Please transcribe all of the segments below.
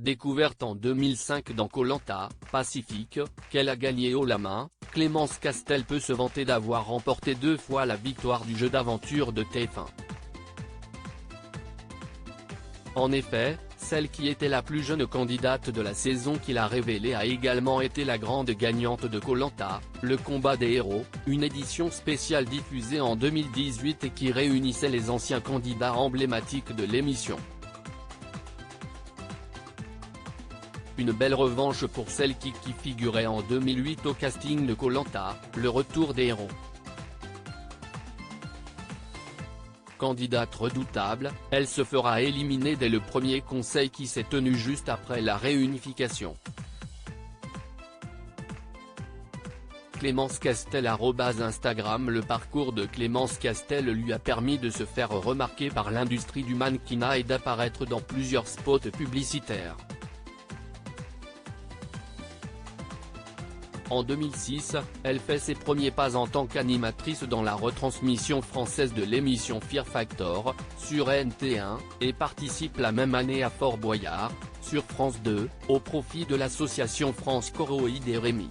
Découverte en 2005 dans Koh Lanta, Pacifique, qu'elle a gagné haut la main, Clémence Castel peut se vanter d'avoir remporté 2 fois la victoire du jeu d'aventure de TF1. En effet, celle qui était la plus jeune candidate de la saison qu'il a révélée a également été la grande gagnante de Koh Lanta, le combat des héros, une édition spéciale diffusée en 2018 et qui réunissait les anciens candidats emblématiques de l'émission. Une belle revanche pour celle qui figurait en 2008 au casting de Koh Lanta, le retour des héros. Candidate redoutable, elle se fera éliminer dès le premier conseil qui s'est tenu juste après la réunification. Clémence Castel @Instagram. Le parcours de Clémence Castel lui a permis de se faire remarquer par l'industrie du mannequinat et d'apparaître dans plusieurs spots publicitaires. En 2006, elle fait ses premiers pas en tant qu'animatrice dans la retransmission française de l'émission Fear Factor, sur NT1, et participe la même année à Fort Boyard, sur France 2, au profit de l'association France Choroïde et Rémi.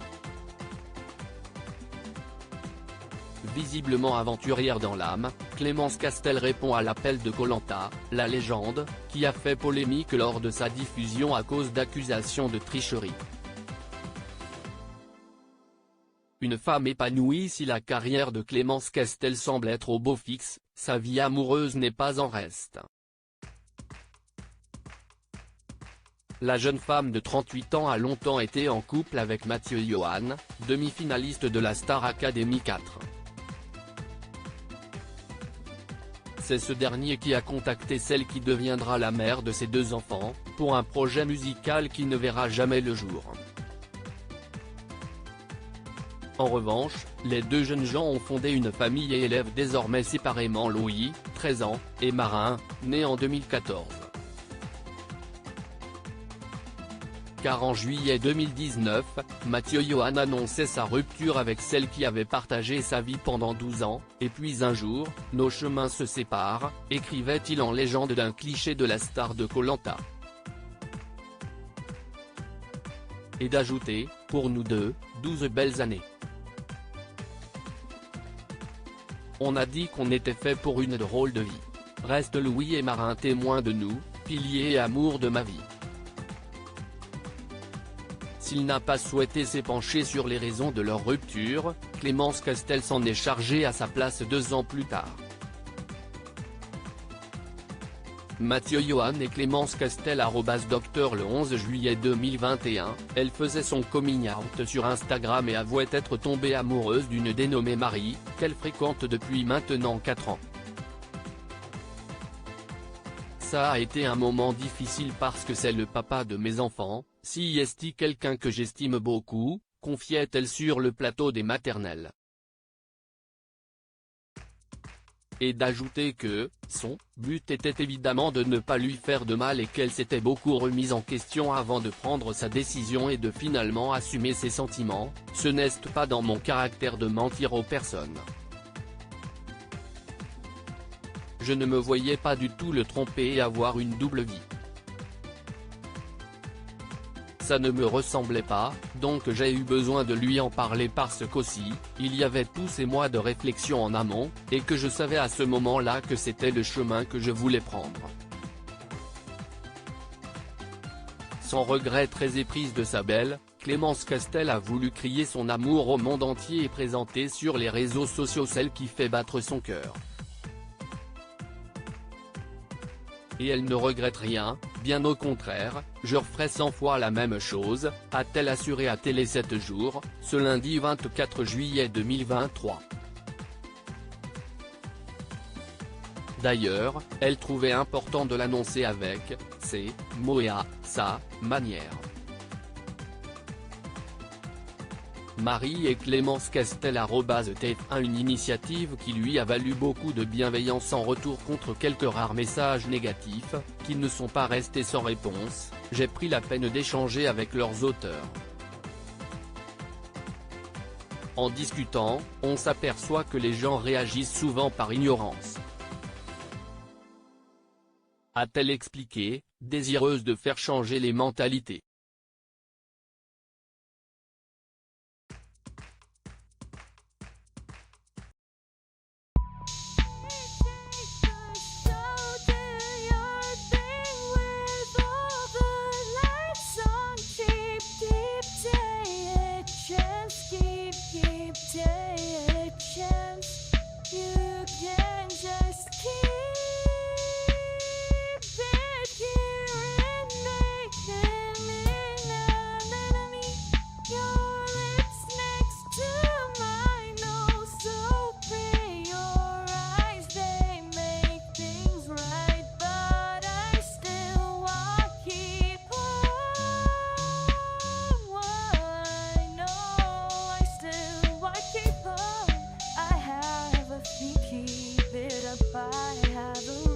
Visiblement aventurière dans l'âme, Clémence Castel répond à l'appel de Koh Lanta, la légende, qui a fait polémique lors de sa diffusion à cause d'accusations de tricherie. Une femme épanouie. Si la carrière de Clémence Castel semble être au beau fixe, sa vie amoureuse n'est pas en reste. La jeune femme de 38 ans a longtemps été en couple avec Mathieu Johan, demi-finaliste de la Star Academy 4. C'est ce dernier qui a contacté celle qui deviendra la mère de ses 2 enfants, pour un projet musical qui ne verra jamais le jour. En revanche, les 2 jeunes gens ont fondé une famille et élèvent désormais séparément Louis, 13 ans, et Marin, né en 2014. Car en juillet 2019, Mathieu Johan annonçait sa rupture avec celle qui avait partagé sa vie pendant 12 ans, et puis un jour, nos chemins se séparent, écrivait-il en légende d'un cliché de la star de Koh Lanta. Et d'ajouter, pour nous deux, 12 belles années. On a dit qu'on était fait pour une drôle de vie. Reste Louis et Marin témoins de nous, piliers et amour de ma vie. S'il n'a pas souhaité s'épancher sur les raisons de leur rupture, Clémence Castel s'en est chargée à sa place 2 ans plus tard. Mathieu Johan et Clémence Castel @Docteur. Le 11 juillet 2021, elle faisait son coming out sur Instagram et avouait être tombée amoureuse d'une dénommée Marie, qu'elle fréquente depuis maintenant 4 ans. Ça a été un moment difficile parce que c'est le papa de mes enfants, si est quelqu'un que j'estime beaucoup, confiait-elle sur le plateau des maternelles. Et d'ajouter que, son but était évidemment de ne pas lui faire de mal et qu'elle s'était beaucoup remise en question avant de prendre sa décision et de finalement assumer ses sentiments. Ce n'est pas dans mon caractère de mentir aux personnes. Je ne me voyais pas du tout le tromper et avoir une double vie. Ça ne me ressemblait pas, donc j'ai eu besoin de lui en parler parce qu'aussi, il y avait tous ces mois de réflexion en amont, et que je savais à ce moment-là que c'était le chemin que je voulais prendre. Sans regret, très éprise de sa belle, Clémence Castel a voulu crier son amour au monde entier et présenter sur les réseaux sociaux celle qui fait battre son cœur. Et elle ne regrette rien, bien au contraire, je referai 100 fois la même chose, a-t-elle assuré à Télé 7 jours, ce lundi 24 juillet 2023. D'ailleurs, elle trouvait important de l'annoncer avec ses mots et à sa manière. Marie et Clémence Castel @TF1. Une initiative qui lui a valu beaucoup de bienveillance en retour contre quelques rares messages négatifs, qui ne sont pas restés sans réponse. J'ai pris la peine d'échanger avec leurs auteurs. En discutant, on s'aperçoit que les gens réagissent souvent par ignorance. a-t-elle expliqué, désireuse de faire changer les mentalités. Keep it up, I have a